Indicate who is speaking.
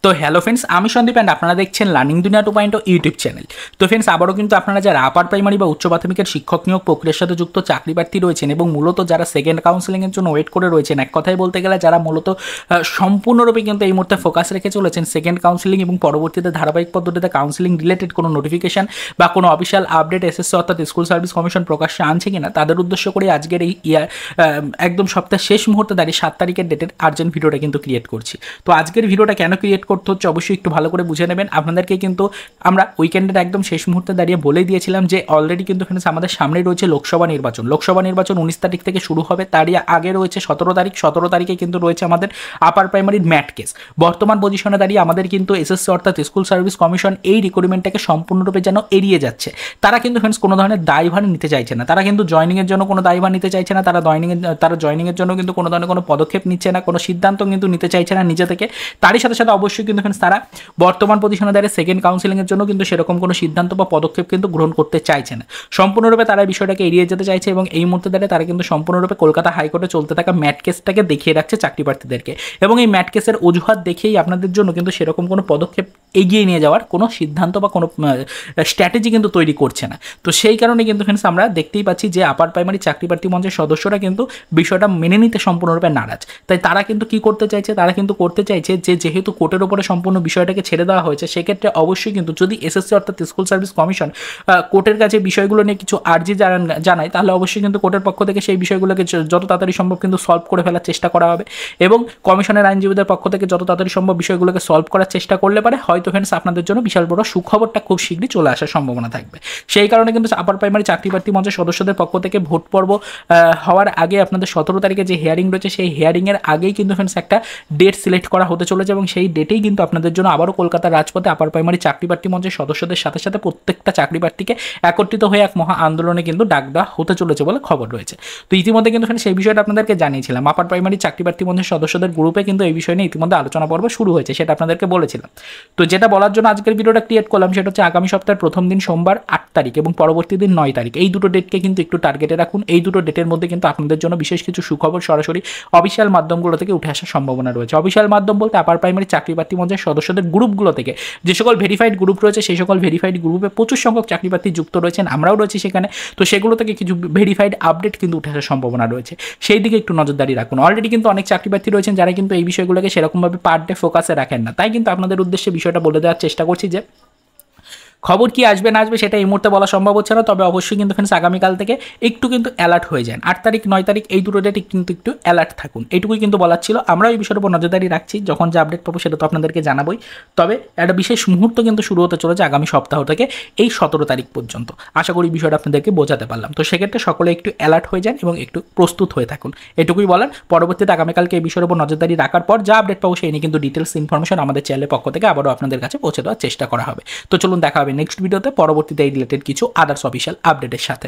Speaker 1: তো hello friends, আমি Sandeep and আপনারা দেখছেন লার্নিং দুনিয়া 2.0 ইউটিউব চ্যানেল। তো ফ্রেন্ডস, আবারও কিন্তু আপনারা যারা আপার প্রাইমারি বা উচ্চ প্রাথমিকের শিক্ষক নিয়োগ প্রক্রিয়ার সাথে যুক্ত চাকরি প্রার্থী রয়েছেন এবং মূলত যারা সেকেন্ড কাউন্সেলিংয়ের জন্য ওয়েট করে রয়েছেন, এক কথায় বলতে গেলে যারা মূলত সম্পূর্ণরূপে কিন্তু এই মুহূর্তে ফোকাস রেখে চলেছেন সেকেন্ড কাউন্সেলিং এবং পরবর্তীতে ধারাবাহিক পদ্ধতিতে কাউন্সেলিং রিলেটেড কোনো নোটিফিকেশন বা কোনো অফিসিয়াল আপডেট এসএসসি অর্থাৎ স্কুল সার্ভিস কমিশন প্রকাশ্যে আনছে কিনা তাদের উদ্দেশ্য করে আজকের এই একদম সপ্তাহের শেষ মুহূর্তে দাঁড়িয়ে 7 তারিখের ডেটের আর্জেন্ট ভিডিওটা কিন্তু ক্রিয়েট করছি। তো আজকের ভিডিওটা কেন ক্রিয়েট করতে হচ্ছে অবশ্যই একটু ভালো করে বুঝে নেবেন। আপনাদেরকে কিন্তু আমরা উইকেন্ডের একদম শেষ মুহূর্তে দাঁড়িয়ে বলেই দিয়েছিলাম যে অলরেডি কিন্তু ফ্রেন্ডস আমাদের সামনে রয়েছে লোকসভা নির্বাচন 19 তারিখ থেকে শুরু হবে। তারই আগে রয়েছে 17 তারিখে কিন্তু রয়েছে আমাদের আপার প্রাইমারির ম্যাট কেস। বর্তমান পজিশনে দাঁড়িয়ে আমাদের কিন্তু এসএসসি অর্থাৎ স্কুল সার্ভিস কমিশন এই রিক্রুটমেন্টটাকে সম্পূর্ণরূপে যেন এড়িয়ে যাচ্ছে। তারা কিন্তু ফ্রেন্ডস কোনো ধরনের দায়ভার নিতে চাইছে না, তারা কিন্তু জয়নিংয়ের জন্য কোনো দায়ভার নিতে চাইছে না, তারা জয়নিংয়ের জন্য কিন্তু কোনো ধরনের কোনো পদক্ষেপ নিচ্ছে না, কোনো সিদ্ধান্ত কিন্তু নিতে চাইছে না নিজে থেকে। তারই সাথে সাথে অবশ্যই কিন্তু ফ্রেন্ডস তারা বর্তমান পজিশনে দাঁড়িয়ে সেকেন্ড কাউন্সেলিংয়ের জন্য কিন্তু সেরকম কোনো সিদ্ধান্ত বা পদক্ষেপ কিন্তু গ্রহণ করতে চাইছে না। সম্পূর্ণরূপে তারা বিষয়টাকে এড়িয়ে যেতে চাইছে এবং এই মুহূর্তে দাঁড়িয়ে তারা কিন্তু সম্পূর্ণরূপে কলকাতা হাইকোর্টে চলতে থাকা ম্যাট কেসটাকে দেখিয়ে রাখছে চাকরি প্রার্থীদেরকে এবং এই ম্যাট কেসের অজুহাত দেখেই আপনাদের জন্য কিন্তু সেরকম কোনো পদক্ষেপ এগিয়ে নিয়ে যাওয়ার কোনো সিদ্ধান্ত বা কোনো স্ট্র্যাটেজি কিন্তু তৈরি করছে না। তো সেই কারণে কিন্তু ফ্রেন্ডস আমরা দেখতেই পাচ্ছি যে আপার প্রাইমারি চাকরি প্রার্থী মঞ্চের সদস্যরা কিন্তু বিষয়টা মেনে নিতে সম্পূর্ণরূপে নারাজ। তাই তারা কিন্তু কি করতে চাইছে, তারা কিন্তু করতে চাইছে যে যেহেতু কোর্টের উপরে সম্পূর্ণ বিষয়টাকে ছেড়ে দেওয়া হয়েছে, সেক্ষেত্রে অবশ্যই কিন্তু যদি এসএসসি অর্থাৎ স্কুল সার্ভিস কমিশন কোর্টের কাছে বিষয়গুলো নিয়ে কিছু আর্জি জানায় তাহলে অবশ্যই কিন্তু কোর্টের পক্ষ থেকে সেই বিষয়গুলোকে যত তাড়াতাড়ি সম্ভব কিন্তু সলভ করে ফেলার চেষ্টা করা হবে এবং কমিশনের আইনজীবীদের পক্ষ থেকে যত তাড়াতাড়ি সম্ভব বিষয়গুলোকে সলভ করার চেষ্টা করলে পারে হয়তো ফ্রেন্ডস আপনাদের জন্য বিশাল বড় সুখবরটা খুব শীঘ্রই চলে আসার সম্ভাবনা থাকবে। সেই কারণে কিন্তু আপার প্রাইমারি চাকরি প্রার্থী মঞ্চের সদস্যদের পক্ষ থেকে ভোট পর্ব হওয়ার আগে আপনাদের 17 তারিখে যে হিয়ারিং রয়েছে সেই হিয়ারিংয়ের আগেই কিন্তু ফ্রেন্ডস একটা ডেট সিলেক্ট করা হতে চলেছে এবং সেই ডেটেই কিন্তু আপনাদের জন্য আবারও কলকাতার রাজপথে আপার প্রাইমারি চাকরি প্রার্থী মঞ্চের সদস্যদের সাথে সাথে প্রত্যেকটা চাকরি প্রার্থীকে একত্রিত হয়ে এক মহা আন্দোলনে কিন্তু ডাক দেওয়া হতে চলেছে বলে খবর রয়েছে। তো ইতিমধ্যে কিন্তু সেই বিষয়টা আপনাদেরকে জানিয়েছিলাম, আপার প্রাইমারি চাকরি প্রার্থী মঞ্চের সদস্যদের গ্রুপে কিন্তু এই বিষয় নিয়ে ইতিমধ্যে আলোচনা পর্ব শুরু হয়েছে, সেটা আপনাদেরকে বলেছিলাম। তো যেটা বলার জন্য আজকের ভিডিওটা ক্রিয়েট করলাম সেটা হচ্ছে আগামী সপ্তাহের প্রথম দিন সোমবার 8 তারিখ এবং পরবর্তী দিন 9 তারিখ, এই দুটো ডেটকে কিন্তু একটু টার্গেটে রাখুন। এই দুটো ডেটের মধ্যে কিন্তু আপনাদের জন্য বিশেষ কিছু সুখবর সরাসরি অফিসিয়াল মাধ্যমগুলো থেকে উঠে আসার সম্ভাবনা রয়েছে। অফিসিয়াল মাধ্যম বলতে আপার প্রাইমারি চাকরি প্রার্থী মঞ্চের সদস্যদের গ্রুপগুলো থেকে যে সকল ভেরিফাইড গ্রুপ রয়েছে সেই সকল ভেরিফাইড গ্রুপে প্রচুর সংখ্যক চাকরি প্রার্থী যুক্ত রয়েছেন, আমরাও রয়েছি সেখানে। তো সেগুলো থেকে কিছু ভেরিফাইড আপডেট কিন্তু উঠে আসার সম্ভাবনা রয়েছে, সেই দিকে একটু নজরদারি রাখুন। অলরেডি কিন্তু অনেক চাকরি প্রার্থী রয়েছেন যারা কিন্তু এই বিষয়গুলোকে সেরকমভাবে পার ডে ফোকাসে রাখেন না, তাই কিন্তু আপনাদের উদ্দেশ্যে বিষয়টা বলে দেওয়ার চেষ্টা করছি যে খবর কি আসবে না আসবে সেটা এই মুহূর্তে বলা সম্ভব হচ্ছে না, তবে অবশ্যই কিন্তু ফ্রেন্ডস আগামীকাল থেকে একটু কিন্তু অ্যালার্ট হয়ে যান। 8 তারিখ 9 তারিখ এই দুটো ডেটে কিন্তু একটু অ্যালার্ট থাকুন, এইটুকুই কিন্তু বলার ছিল। আমরা এই বিষয়ের উপর নজরদারি রাখছি, যখন যে আপডেট পাবো সেটা তো আপনাদেরকে জানাবোই। তবে একটা বিশেষ মুহূর্ত কিন্তু শুরু হতে চলেছে আগামী সপ্তাহ থেকে এই 17 তারিখ পর্যন্ত। আশা করি বিষয়টা আপনাদেরকে বোঝাতে পারলাম। তো সেক্ষেত্রে সকলে একটু অ্যালার্ট হয়ে যান এবং একটু প্রস্তুত হয়ে থাকুন, এটুকুই বলার। পরবর্তীতে আগামীকালকে এই বিষয়ের উপর নজরদারি রাখার পর যা আপডেট পাবো সেই নিয়ে কিন্তু ডিটেলস ইনফরমেশন আমাদের চ্যানেলের পক্ষ থেকে আবারও আপনাদের কাছে পৌঁছে দেওয়ার চেষ্টা করা হবে। তো চলুন দেখা হবে নেক্সট ভিডিওতে পরবর্তীতে এই রিলেটেড কিছু আদার্স অফিসিয়াল আপডেটের সাথে।